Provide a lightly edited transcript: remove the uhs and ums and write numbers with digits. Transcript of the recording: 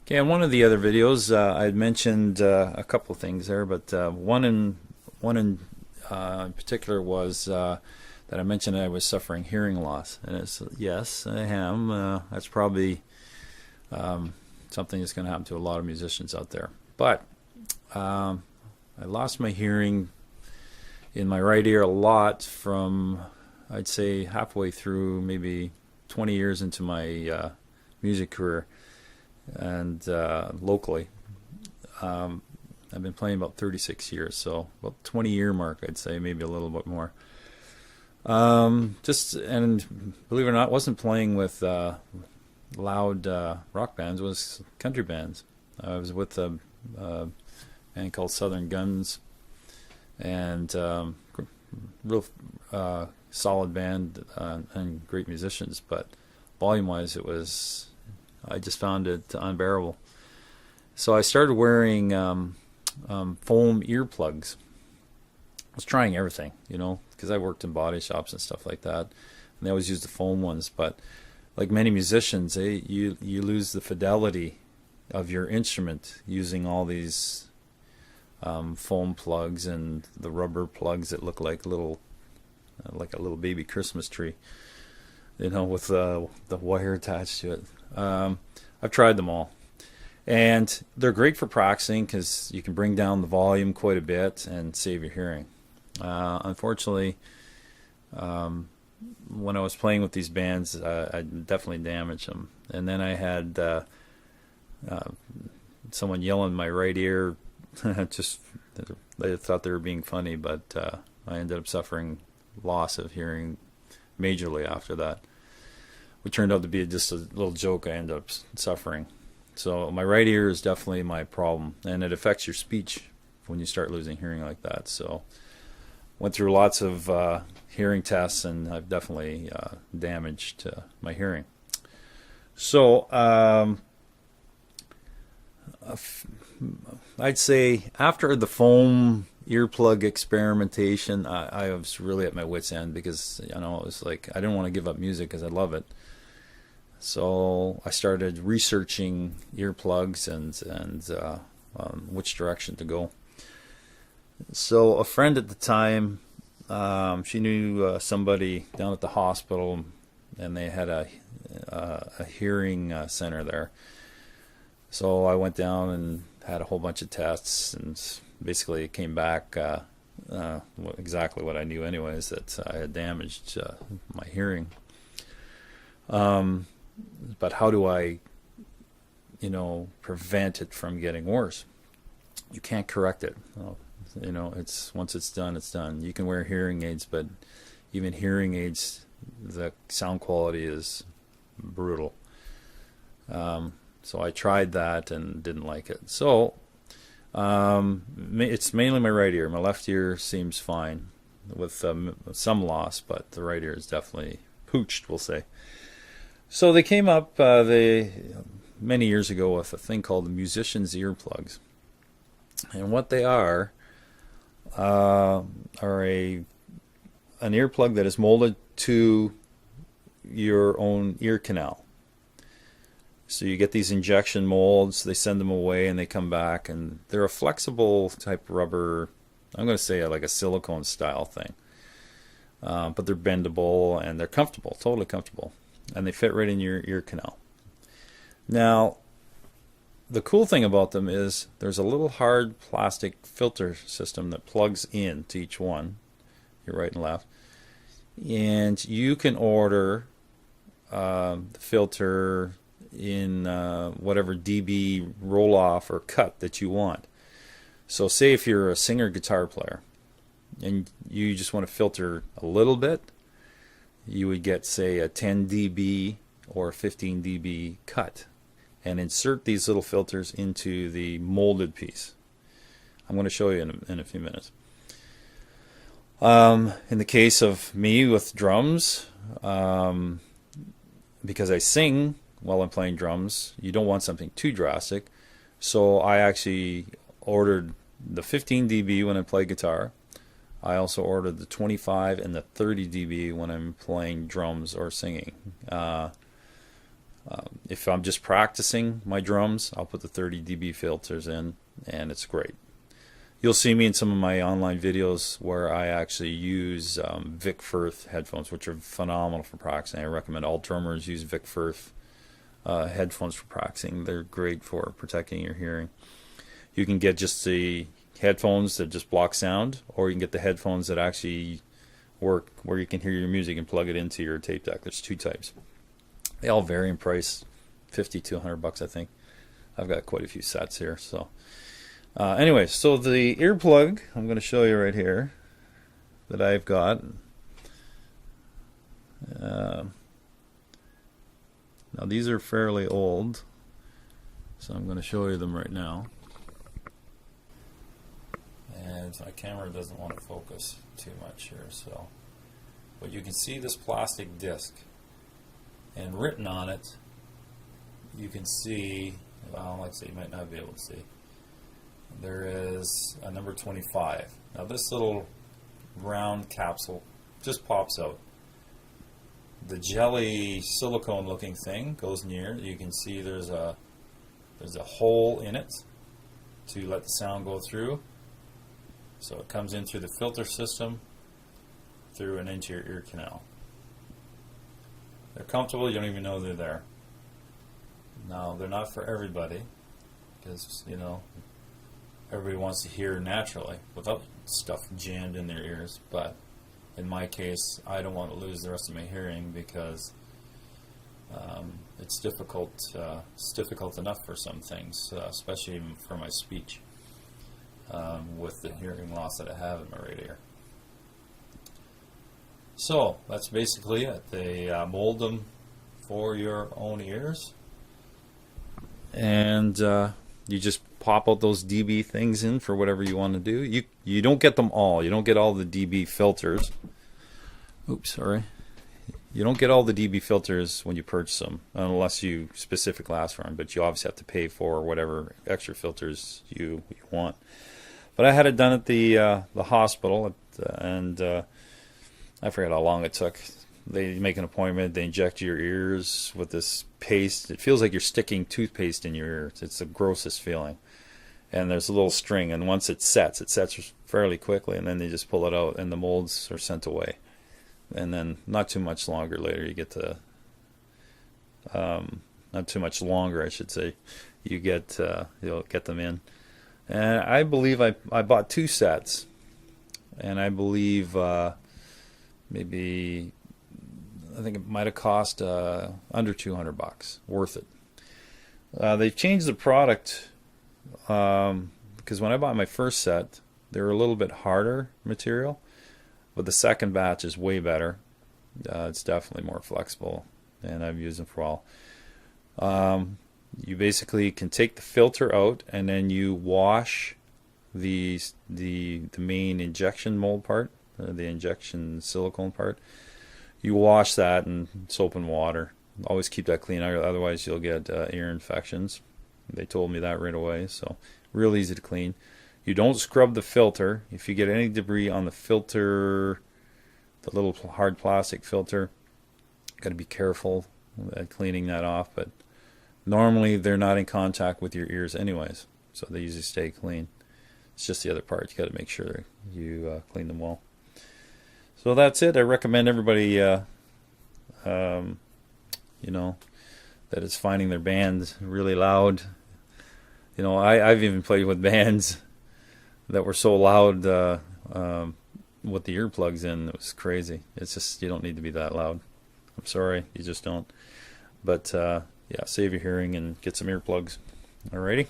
Okay, in one of the other videos, I had mentioned a couple of things there, but one in particular was that I mentioned I was suffering hearing loss, and it's yes, I am. That's probably something that's going to happen to a lot of musicians out there. But I lost my hearing in my right ear a lot from, I'd say, halfway through, maybe 20 years into my music career. And locally, I've been playing about 36 years, so about 20-year mark, I'd say, maybe a little bit more. And believe it or not, wasn't playing with loud rock bands. It was country bands. I was with a band called Southern Guns, and real solid band and great musicians, but volume-wise, I just found it unbearable. So I started wearing foam earplugs. I was trying everything, because I worked in body shops and stuff like that, and they always used the foam ones. But like many musicians, you lose the fidelity of your instrument using all these foam plugs and the rubber plugs that look like like a little baby Christmas tree, with the wire attached to it. I've tried them all, and they're great for practicing because you can bring down the volume quite a bit and save your hearing. Unfortunately, when I was playing with these bands, I definitely damaged them. And then I had someone yell in my right ear. Just they thought they were being funny, but I ended up suffering loss of hearing majorly after that. It turned out to be just a little joke I ended up suffering. So my right ear is definitely my problem, and it affects your speech when you start losing hearing like that. So went through lots of hearing tests, and I've definitely damaged my hearing. So I'd say after the foam earplug experimentation, I was really at my wit's end, because it was like I didn't want to give up music because I love it. So I started researching earplugs and which direction to go. So a friend at the time, she knew somebody down at the hospital, and they had a hearing center there. So I went down and had a whole bunch of tests, and basically it came back exactly what I knew anyways, that I had damaged my hearing. But how do I, prevent it from getting worse? You can't correct it. It's once it's done, it's done. You can wear hearing aids, but even hearing aids, the sound quality is brutal. So I tried that and didn't like it. So it's mainly my right ear. My left ear seems fine with some loss, but the right ear is definitely pooched, we'll say. So they came up many years ago with a thing called the musician's earplugs. And what they are an earplug that is molded to your own ear canal. So you get these injection molds, they send them away, and they come back, and they're a flexible type rubber. I'm going to say like a silicone style thing. But they're bendable, and they're comfortable, totally comfortable. And they fit right in your ear canal. Now, the cool thing about them is there's a little hard plastic filter system that plugs in to each one, your right and left. And you can order the filter in whatever dB roll-off or cut that you want. So say if you're a singer guitar player and you just want to filter a little bit, you would get, say, a 10 dB or 15 dB cut and insert these little filters into the molded piece. I'm going to show you in a few minutes. In the case of me with drums, because I sing while I'm playing drums, you don't want something too drastic. So I actually ordered the 15 dB when I play guitar. I also ordered the 25 and the 30 dB when I'm playing drums or singing. If I'm just practicing my drums, I'll put the 30 dB filters in, and it's great. You'll see me in some of my online videos where I actually use Vic Firth headphones, which are phenomenal for practicing. I recommend all drummers use Vic Firth headphones for practicing. They're great for protecting your hearing. You can get just the headphones that just block sound, or you can get the headphones that actually work where you can hear your music and plug it into your tape deck. There's two types. They all vary in price, 50 to 100 bucks, I think. I've got quite a few sets here. So anyway, so the earplug I'm going to show you right here that I've got. Now these are fairly old, so I'm going to show you them right now. And my camera doesn't want to focus too much here, so. But you can see this plastic disc, and written on it, you can see, well, like I say, you might not be able to see. There is a number 25. Now this little round capsule just pops out. The jelly silicone looking thing goes near. You can see there's a hole in it to let the sound go through. So it comes in through the filter system, through and into your ear canal. They're comfortable, you don't even know they're there. Now, they're not for everybody, because, you know, everybody wants to hear naturally without stuff jammed in their ears. But in my case, I don't want to lose the rest of my hearing, because it's difficult. It's difficult enough for some things, especially even for my speech, with the hearing loss that I have in my right ear. So that's basically it. They mold them for your own ears, and you just pop out those dB things in for whatever you want to do. You don't get them all. You don't get all the dB filters. Oops, sorry. You don't get all the dB filters when you purchase them, unless you specifically ask for them. But you obviously have to pay for whatever extra filters you want. But I had it done at the hospital, and I forget how long it took. They make an appointment, they inject your ears with this paste. It feels like you're sticking toothpaste in your ears. It's the grossest feeling. And there's a little string, and once it sets fairly quickly, and then they just pull it out, and the molds are sent away. And then not too much longer later, you get to, not too much longer, I should say, you get, you'll get them in. And I believe I bought 2 sets, and I believe maybe, I think it might have cost under 200 bucks. Worth it. They've changed the product, because when I bought my first set, they were a little bit harder material, but the second batch is way better. It's definitely more flexible, and I've used them for a while. You basically can take the filter out, and then you wash the main injection mold part, the injection silicone part. You wash that in soap and water. Always keep that clean, otherwise you'll get ear infections. They told me that right away, so real easy to clean. You don't scrub the filter. If you get any debris on the filter, the little hard plastic filter, got to be careful at cleaning that off, but normally they're not in contact with your ears anyways, so they usually stay clean. It's just the other part. You got to make sure you clean them well. So that's it. I recommend everybody, you know, that is finding their band really loud. You know, I've even played with bands that were so loud with the earplugs in. It was crazy. It's just, you don't need to be that loud. I'm sorry, you just don't. But yeah, save your hearing and get some earplugs. Alrighty.